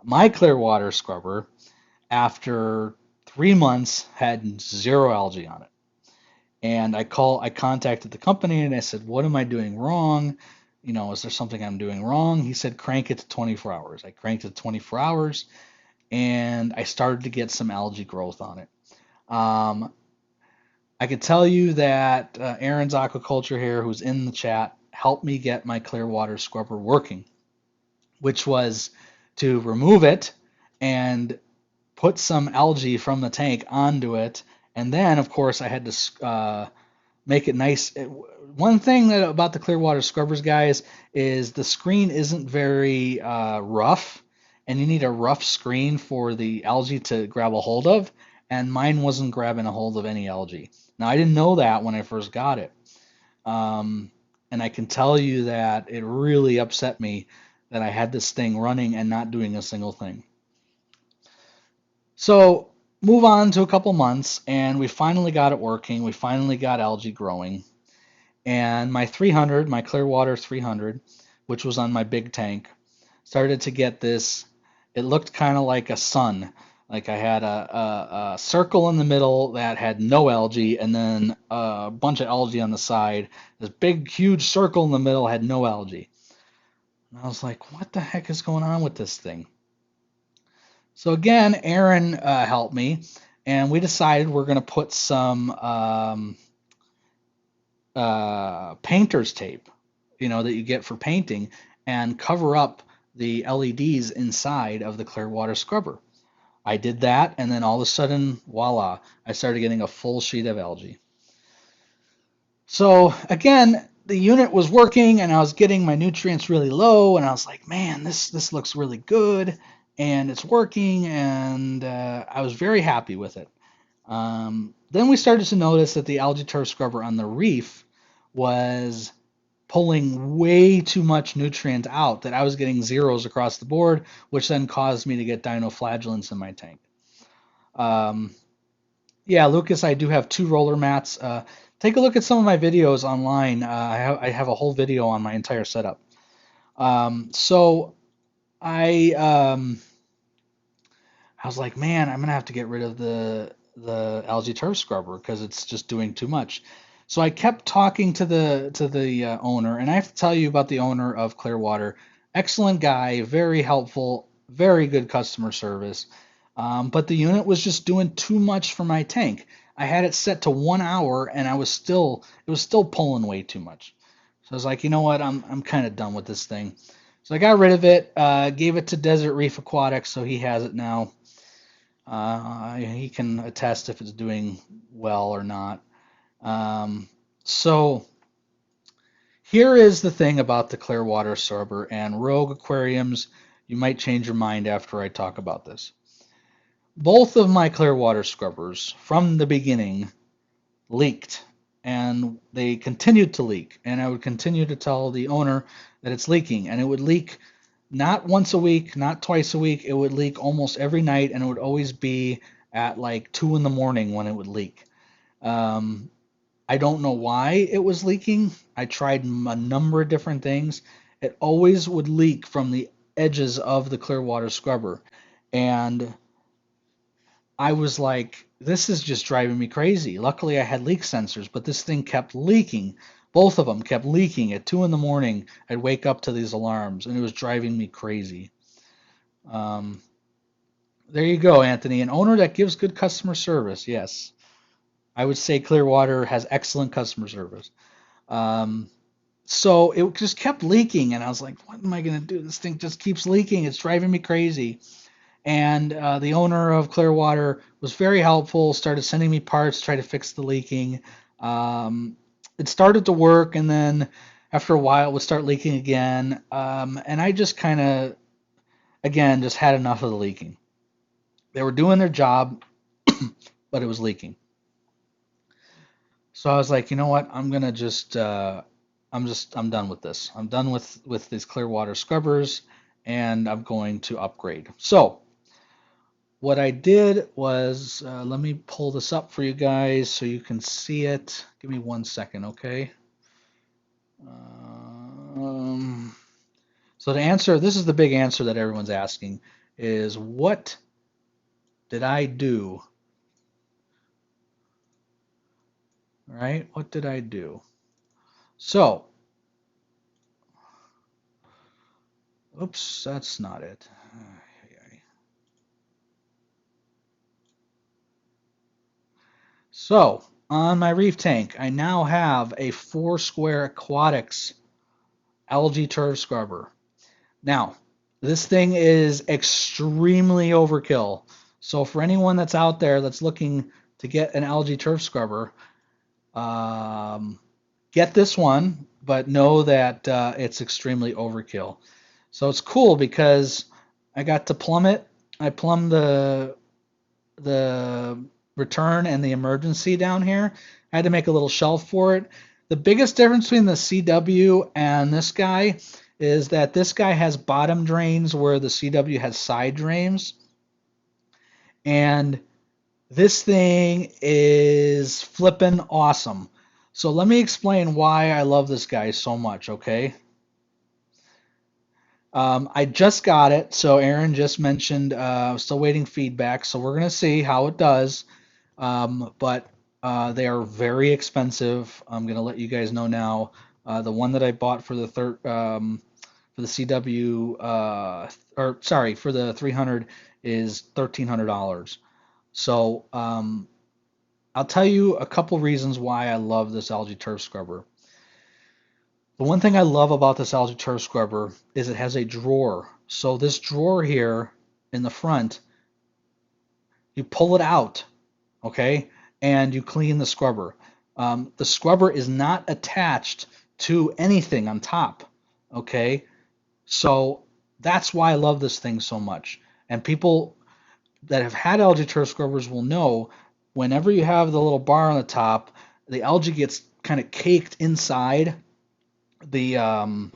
my clear water scrubber, after 3 months, had zero algae on it. And I contacted the company and I said, what am I doing wrong? Is there something I'm doing wrong? He said, crank it to 24 hours. I cranked it to 24 hours and I started to get some algae growth on it. I could tell you that Aaron's Aquaculture here, who's in the chat, helped me get my clear water scrubber working, which was to remove it and put some algae from the tank onto it. And then, of course, I had to make it nice. One thing about the Clearwater scrubbers, guys, is the screen isn't very rough, and you need a rough screen for the algae to grab a hold of. And mine wasn't grabbing a hold of any algae. Now, I didn't know that when I first got it. Um, and I can tell you that it really upset me that I had this thing running and not doing a single thing. So move on to a couple months, and we finally got it working. We finally got algae growing. And my 300, my Clearwater 300, which was on my big tank, started to get this. It looked kind of like a sun. Like I had a circle in the middle that had no algae, and then a bunch of algae on the side. This big, huge circle in the middle had no algae. And I was like, what the heck is going on with this thing? So again, Aaron helped me, and we decided we're going to put some painter's tape, that you get for painting, and cover up the LEDs inside of the Clearwater scrubber. I did that, and then all of a sudden, voila, I started getting a full sheet of algae. So again, the unit was working, and I was getting my nutrients really low, and I was like, man, this looks really good, and it's working, and I was very happy with it. Then we started to notice that the algae turf scrubber on the Reef was pulling way too much nutrient out, that I was getting zeros across the board, which then caused me to get dinoflagellants in my tank. Yeah, Lucas, I do have 2 roller mats. Take a look at some of my videos online. I have a whole video on my entire setup. So I was like, man, I'm gonna have to get rid of the algae turf scrubber because it's just doing too much. So I kept talking to the owner, and I have to tell you about the owner of Clearwater. Excellent guy, very helpful, very good customer service. But the unit was just doing too much for my tank. I had it set to 1 hour, and it was still pulling way too much. So I was like, you know what, I'm kind of done with this thing. So I got rid of it, gave it to Desert Reef Aquatics, so he has it now. He can attest if it's doing well or not. So here is the thing about the Clearwater scrubber and Rogue aquariums. You might change your mind after I talk about this. Both of my Clearwater scrubbers from the beginning leaked, and they continued to leak, and I would continue to tell the owner that it's leaking, and it would leak not once a week, not twice a week. It would leak almost every night, and it would always be at like 2 in the morning when it would leak. I don't know why it was leaking. I tried a number of different things. It always would leak from the edges of the Clearwater scrubber, and I was like, this is just driving me crazy. Luckily, I had leak sensors, but this thing kept leaking. Both of them kept leaking at 2 in the morning. I'd wake up to these alarms, and it was driving me crazy. There you go, Anthony. An owner that gives good customer service. Yes, I would say Clearwater has excellent customer service. So it just kept leaking, and I was like, what am I going to do? This thing just keeps leaking. It's driving me crazy. And the owner of Clearwater was very helpful, started sending me parts, try to fix the leaking. It started to work, and then after a while it would start leaking again. And I just kind of, again, just had enough of the leaking. They were doing their job, but it was leaking. So I was like, you know what? I'm gonna just, I'm done with this. I'm done with these Clearwater scrubbers, and I'm going to upgrade. So what I did was, let me pull this up for you guys so you can see it. Give me 1 second, okay? So to answer, this is the big answer that everyone's asking, is what did I do? All right, what did I do? So, oops, that's not it. So, on my reef tank, I now have a 4 Square Aquatics algae turf scrubber. Now, This thing is extremely overkill. So for anyone that's out there that's looking to get an algae turf scrubber, um, get this one, but know that it's extremely overkill. So it's cool because I got to plumb it. I plumbed the return and the emergency down here. I had to make a little shelf for it. The biggest difference between the CW and this guy is that this guy has bottom drains where the CW has side drains. And this thing is flippin' awesome. So let me explain why I love this guy so much, okay? I just got it, so Aaron just mentioned still waiting feedback, so we're gonna see how it does. But they are very expensive. I'm gonna let you guys know now. The one that I bought for the for the CW or sorry for the 300 is $1,300. So I'll tell you a couple reasons why I love this algae turf scrubber. The one thing I love about this algae turf scrubber is it has a drawer. So this drawer here in the front, you pull it out, okay, and you clean the scrubber. The scrubber is not attached to anything on top, okay? So that's why I love this thing so much. And people that have had algae turf scrubbers will know whenever you have the little bar on the top, the algae gets kind of caked inside the um,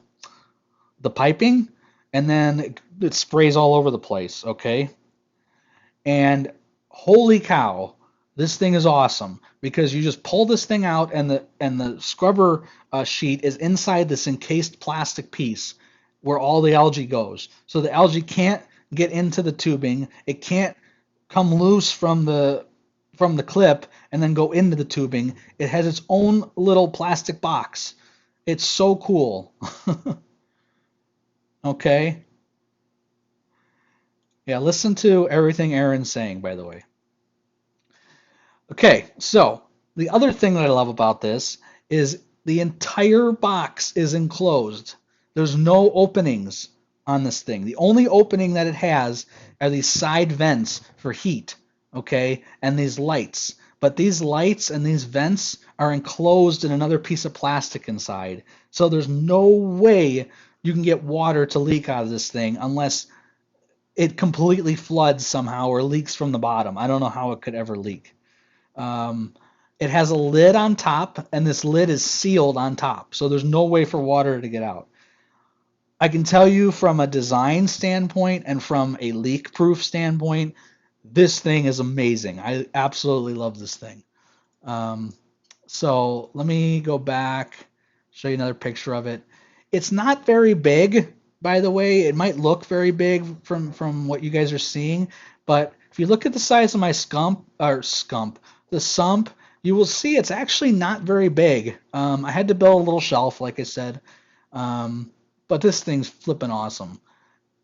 the piping, and then it sprays all over the place. Okay, and holy cow, this thing is awesome because you just pull this thing out, and the scrubber sheet is inside this encased plastic piece where all the algae goes. So the algae can't get into the tubing. It can't come loose from the clip and then go into the tubing. It has its own little plastic box. It's so cool. Okay. Yeah, listen to everything Aaron's saying, by the way. Okay, so the other thing that I love about this is the entire box is enclosed. There's no openings on this thing. The only opening that it has are these side vents for heat, okay, and these lights. But these lights and these vents are enclosed in another piece of plastic inside. So there's no way you can get water to leak out of this thing unless it completely floods somehow or leaks from the bottom. I don't know how it could ever leak. Um, it has a lid on top, and this lid is sealed on top, so there's no way for water to get out. I can tell you from a design standpoint and from a leak-proof standpoint, this thing is amazing. I absolutely love this thing. Um, so let me go back, show you another picture of it. It's not very big, by the way. It might look very big from what you guys are seeing, but if you look at the size of my the sump, you will see it's actually not very big. I had to build a little shelf, like I said, but this thing's flipping awesome.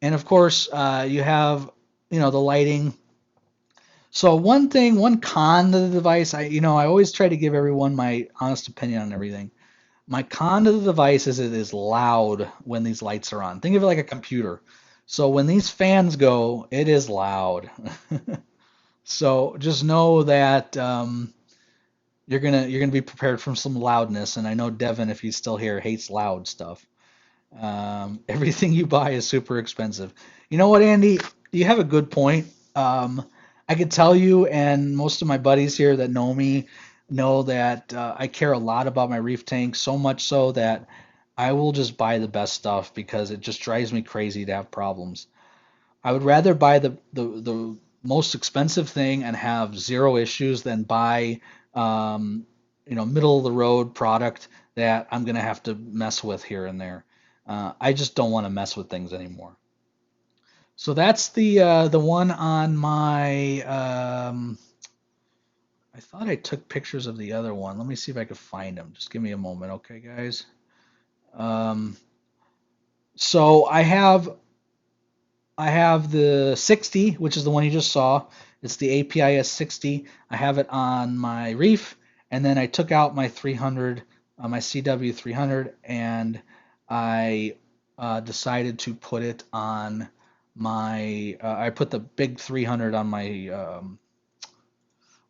And of course, you have the lighting. So one con to the device, I always try to give everyone my honest opinion on everything. My con to the device is it is loud when these lights are on. Think of it like a computer. So when these fans go, it is loud. So just know that you're gonna be prepared for some loudness. And I know Devin, if he's still here, hates loud stuff. Everything you buy is super expensive. You know what, Andy? You have a good point. I could tell you, and most of my buddies here that know me know that I care a lot about my reef tank, so much so that I will just buy the best stuff because it just drives me crazy to have problems. I would rather buy the most expensive thing and have zero issues than buy middle of the road product that I'm gonna have to mess with here and there. I just don't want to mess with things anymore. So that's the one on my. I thought I took pictures of the other one. Let me see if I could find them. Just give me a moment, okay, guys. Um, so I have the 60, which is the one you just saw. It's the APIS 60. I have it on my Reef, and then I took out my 300, my CW 300, and I decided to put it on my, I put the big 300 on my,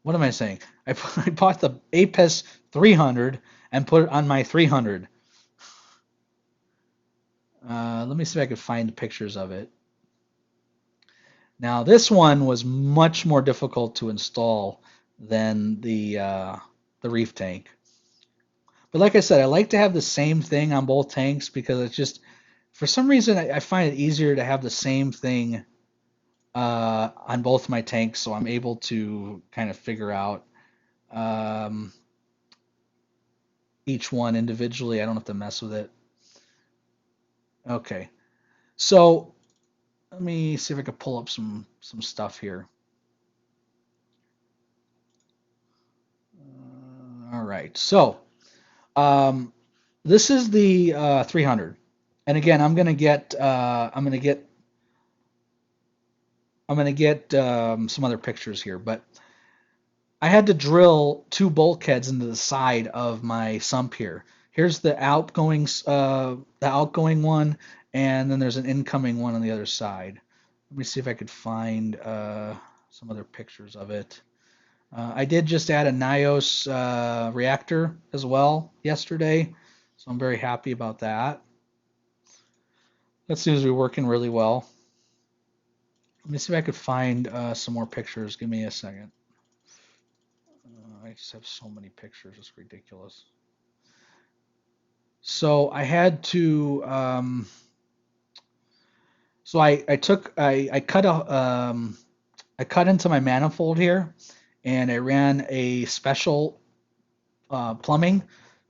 what am I saying? I bought the Apis 300 and put it on my 300. Let me see if I could find the pictures of it. Now this one was much more difficult to install than the Reef tank. But like I said, I like to have the same thing on both tanks because it's just, for some reason, I find it easier to have the same thing on both my tanks, so I'm able to kind of figure out um, each one individually. I don't have to mess with it. Okay, so let me see if I can pull up some stuff here. All right, so um, this is the 300, and again, I'm gonna get some other pictures here, but I had to drill two bulkheads into the side of my sump here. Here's the outgoing one, and then there's an incoming one on the other side. Let me see if I could find some other pictures of it. I did just add a NIOS reactor as well yesterday, so I'm very happy about that. That seems to be working really well. Let me see if I could find some more pictures. Give me a second. I just have so many pictures, it's ridiculous. So I had to, so I took, I cut into my manifold here, and I ran a special plumbing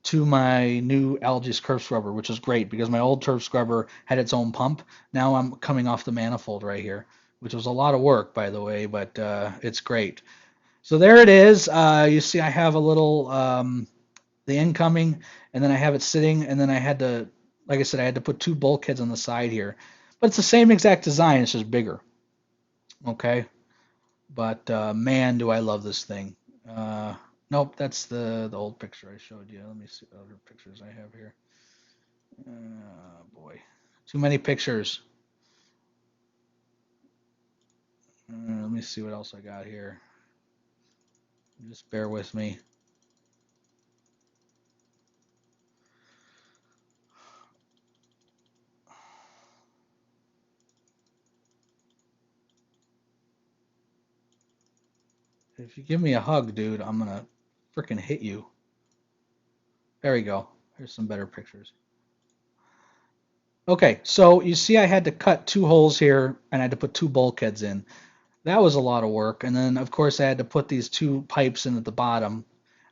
to my new Algae curve scrubber, which is great because my old turf scrubber had its own pump. Now I'm coming off the manifold right here, which was a lot of work, by the way, but it's great. So there it is. You see, I have a little the incoming, and then I have it sitting, and then I had to, like I said, I had to put two bulkheads on the side here. But it's the same exact design, it's just bigger. Okay, but man, do I love this thing. Nope, that's the old picture I showed you. Let me see what other pictures I have here. Boy, too many pictures. Let me see what else I got here. Just bear with me. If you give me a hug, dude, I'm gonna freaking hit you. There we go. Here's some better pictures. Okay, so you see I had to cut two holes here and I had to put two bulkheads in. That was a lot of work. And then, of course, I had to put these two pipes in at the bottom.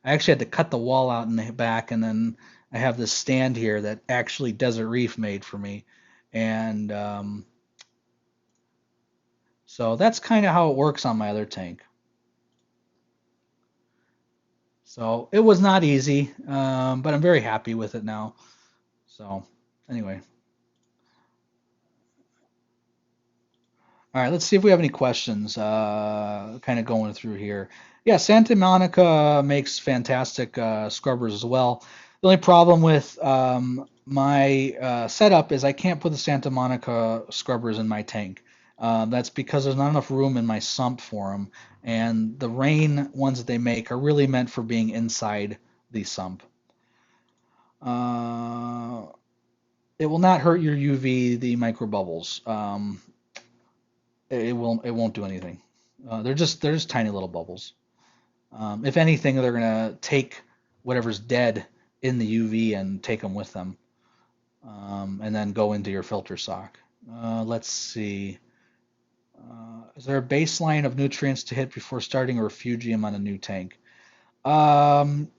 I actually had to cut the wall out in the back, and then I have this stand here that actually Desert Reef made for me. And so that's kind of how it works on my other tank. So it was not easy, but I'm very happy with it now. So anyway. All right, let's see if we have any questions. Kind of going through here. Yeah, Santa Monica makes fantastic scrubbers as well. The only problem with my setup is I can't put the Santa Monica scrubbers in my tank. That's because there's not enough room in my sump for them, and the rain ones that they make are really meant for being inside the sump. Uh, it will not hurt your UV, the micro bubbles. It won't do anything. They're just tiny little bubbles. If anything, they're gonna take whatever's dead in the UV and take them with them, and then go into your filter sock. Let's see. Is there a baseline of nutrients to hit before starting a refugium on a new tank? Um,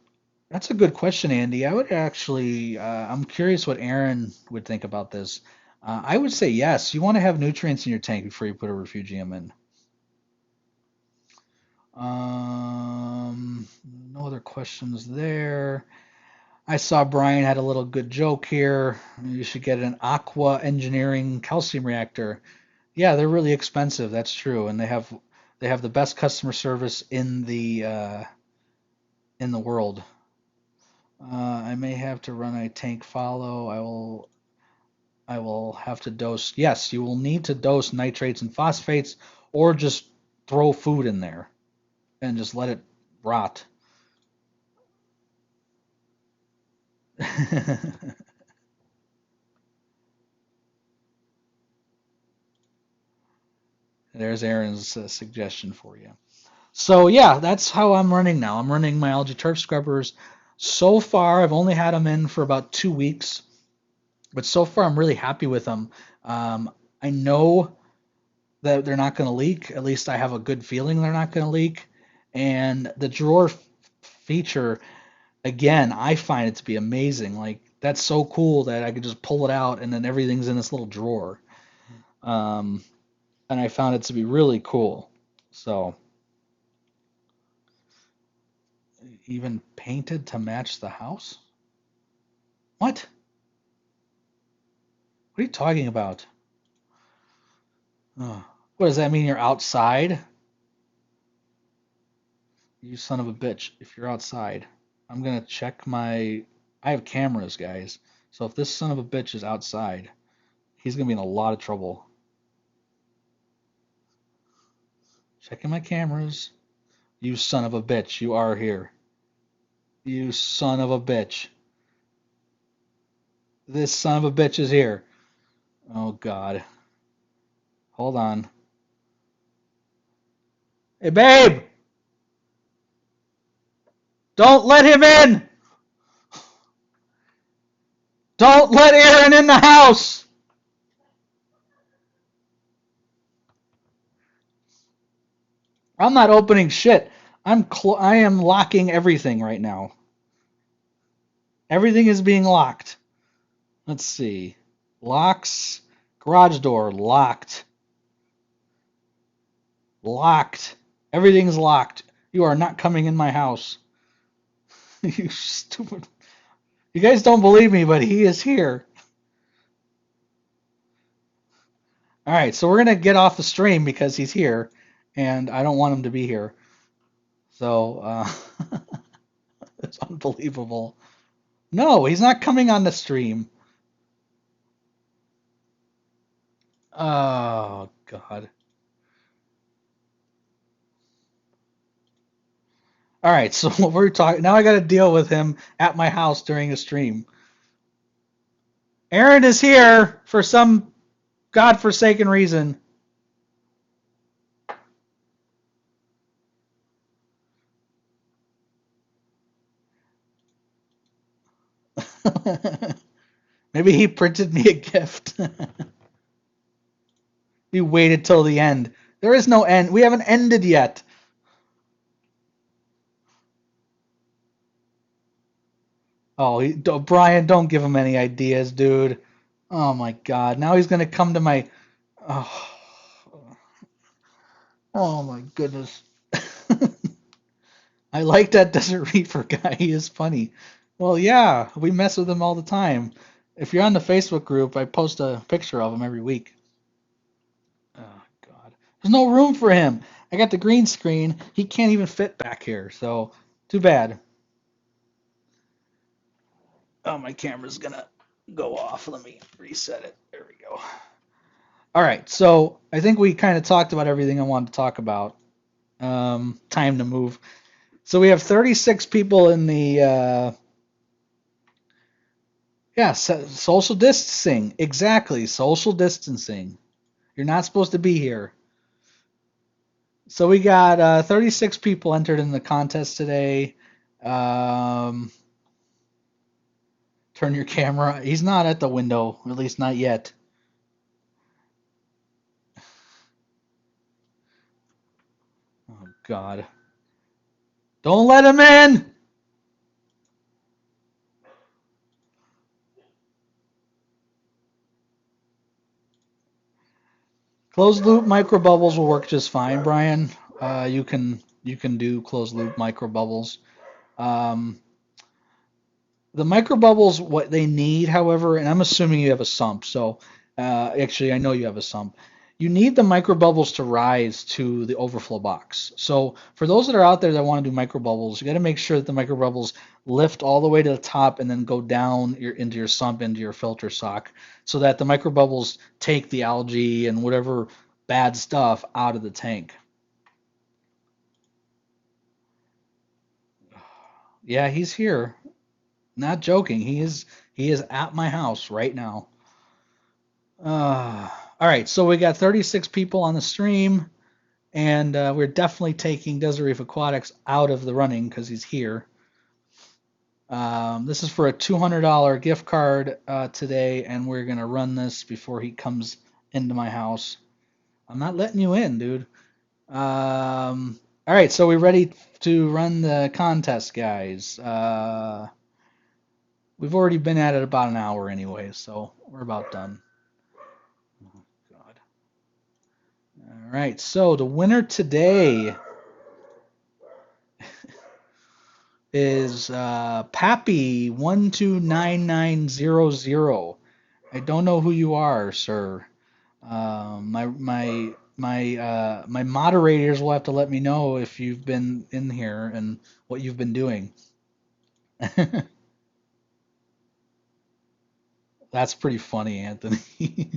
that's a good question, Andy. I would actually, I'm curious what Aaron would think about this. I would say yes. You want to have nutrients in your tank before you put a refugium in. No other questions there. I saw Brian had a little good joke here. You should get an Aqua Engineering calcium reactor. Yeah, they're really expensive. That's true, and they have the best customer service in the world. I may have to run a tank follow. I will. I will have to dose. Yes, you will need to dose nitrates and phosphates, or just throw food in there and just let it rot. There's Aaron's suggestion for you. So yeah, that's how I'm running now. I'm running my algae turf scrubbers. So far, I've only had them in for about 2 weeks, but so far I'm really happy with them. I know that they're not going to leak. At least I have a good feeling they're not going to leak. And the drawer feature, again, I find it to be amazing. Like that's so cool that I could just pull it out and then everything's in this little drawer. Um, and I found it to be really cool. So even painted to match the house? What? What are you talking about? Oh, what does that mean? You're outside? You son of a bitch. If you're outside, I'm gonna check my. I have cameras, guys. So if this son of a bitch is outside, he's gonna be in a lot of trouble. Checking my cameras. You son of a bitch. You are here. You son of a bitch. This son of a bitch is here. Oh, God. Hold on. Hey, babe! Don't let him in! Don't let Aaron in the house! I'm not opening shit. I am locking everything right now. Everything is being locked. Let's see. Locks. Garage door locked. Locked. Everything's locked. You are not coming in my house. You stupid. You guys don't believe me, but he is here. All right, so we're going to get off the stream because he's here, and I don't want him to be here. So, it's unbelievable. No, he's not coming on the stream. Oh, God. All right, so we're talking now. I got to deal with him at my house during a stream. Aaron is here for some godforsaken reason. Maybe he printed me a gift. We waited till the end. There is no end. We haven't ended yet. Oh, Brian, don't give him any ideas, dude. Oh my God. Now he's gonna come to my. Oh, oh my goodness. I like that Desert Reefer guy. He is funny. Well, yeah, we mess with him all the time. If you're on the Facebook group, I post a picture of him every week. Oh God. There's no room for him. I got the green screen. He can't even fit back here. So, too bad. Oh, my camera's gonna go off. Let me reset it. There we go. All right, so I think we kind of talked about everything I wanted to talk about. Time to move. So we have 36 people in the social distancing. Exactly, social distancing. You're not supposed to be here. So we got 36 people entered in the contest today. Turn your camera. He's not at the window, at least not yet. Oh, God. Don't let him in! Closed loop microbubbles will work just fine, Brian. You can do closed loop microbubbles. Um, the microbubbles, what they need, however, and I'm assuming you have a sump. So actually, I know you have a sump. you need the microbubbles to rise to the overflow box. So for those that are out there that want to do microbubbles, you got to make sure that the microbubbles lift all the way to the top and then go down into your sump, into your filter sock, so that the microbubbles take the algae and whatever bad stuff out of the tank. Yeah, he's here. Not joking. He is at my house right now. All right, so we got 36 people on the stream, and we're definitely taking Desert Reef Aquatics out of the running because he's here. This is for a $200 gift card today, and we're gonna run this before he comes into my house. I'm not letting you in, dude. All right, so we're ready to run the contest, guys. We've already been at it about an hour anyway, so we're about done. Oh, God. All right, so the winner today is Pappy129900. I don't know who you are, sir. My moderators will have to let me know if you've been in here and what you've been doing. That's pretty funny, Anthony.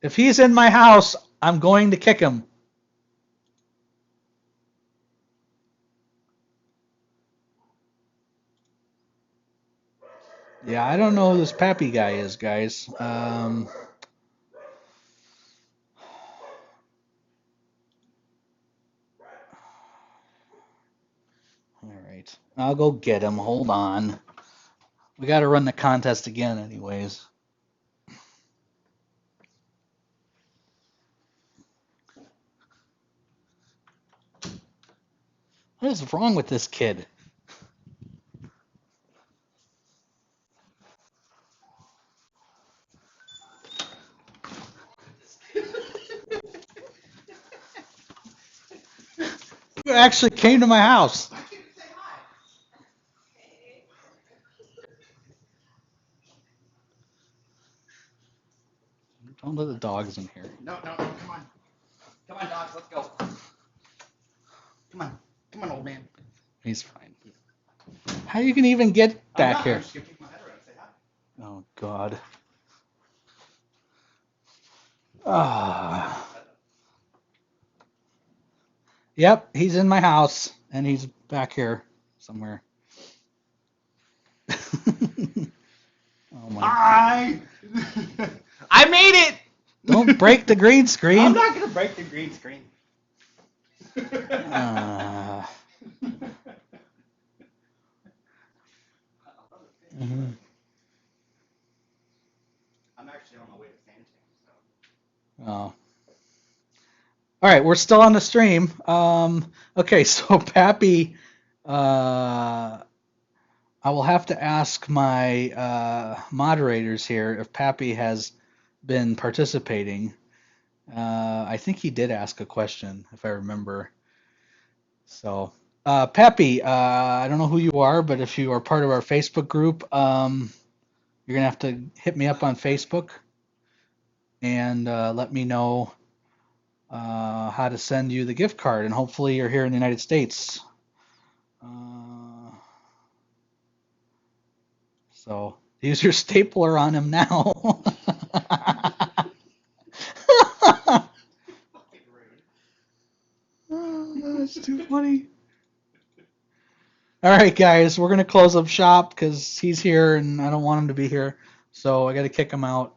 If he's in my house, I'm going to kick him. Yeah, I don't know who this Pappy guy is, guys. All right, I'll go get him. Hold on. We got to run the contest again, anyways. What is wrong with this kid? You actually came to my house. Don't let the dogs in here. No, come on. Come on, dogs, let's go. Come on, old man. He's fine. How you can even get back here? I'm just gonna keep my head around and say hi. Oh, God. Ah. Yep, he's in my house, and he's back here somewhere. Oh my! I made it. Don't break the green screen. I'm not gonna break the green screen. Mhm. I'm actually on my way to San Diego. Oh. All right, we're still on the stream. Okay, so Pappy, I will have to ask my moderators here if Pappy has been participating. I think he did ask a question, if I remember. So, Pappy, I don't know who you are, but if you are part of our Facebook group, you're gonna have to hit me up on Facebook and let me know how to send you the gift card, and hopefully you're here in the United States. So use your stapler on him now. Oh, that's too funny. All right, guys, we're gonna close up shop because he's here and I don't want him to be here, so I got to kick him out.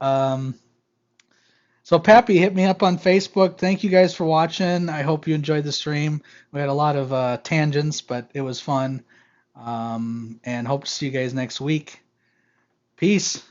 So Pappy, hit me up on Facebook. Thank you guys for watching. I hope you enjoyed the stream. We had a lot of tangents, but it was fun. And hope to see you guys next week. Peace.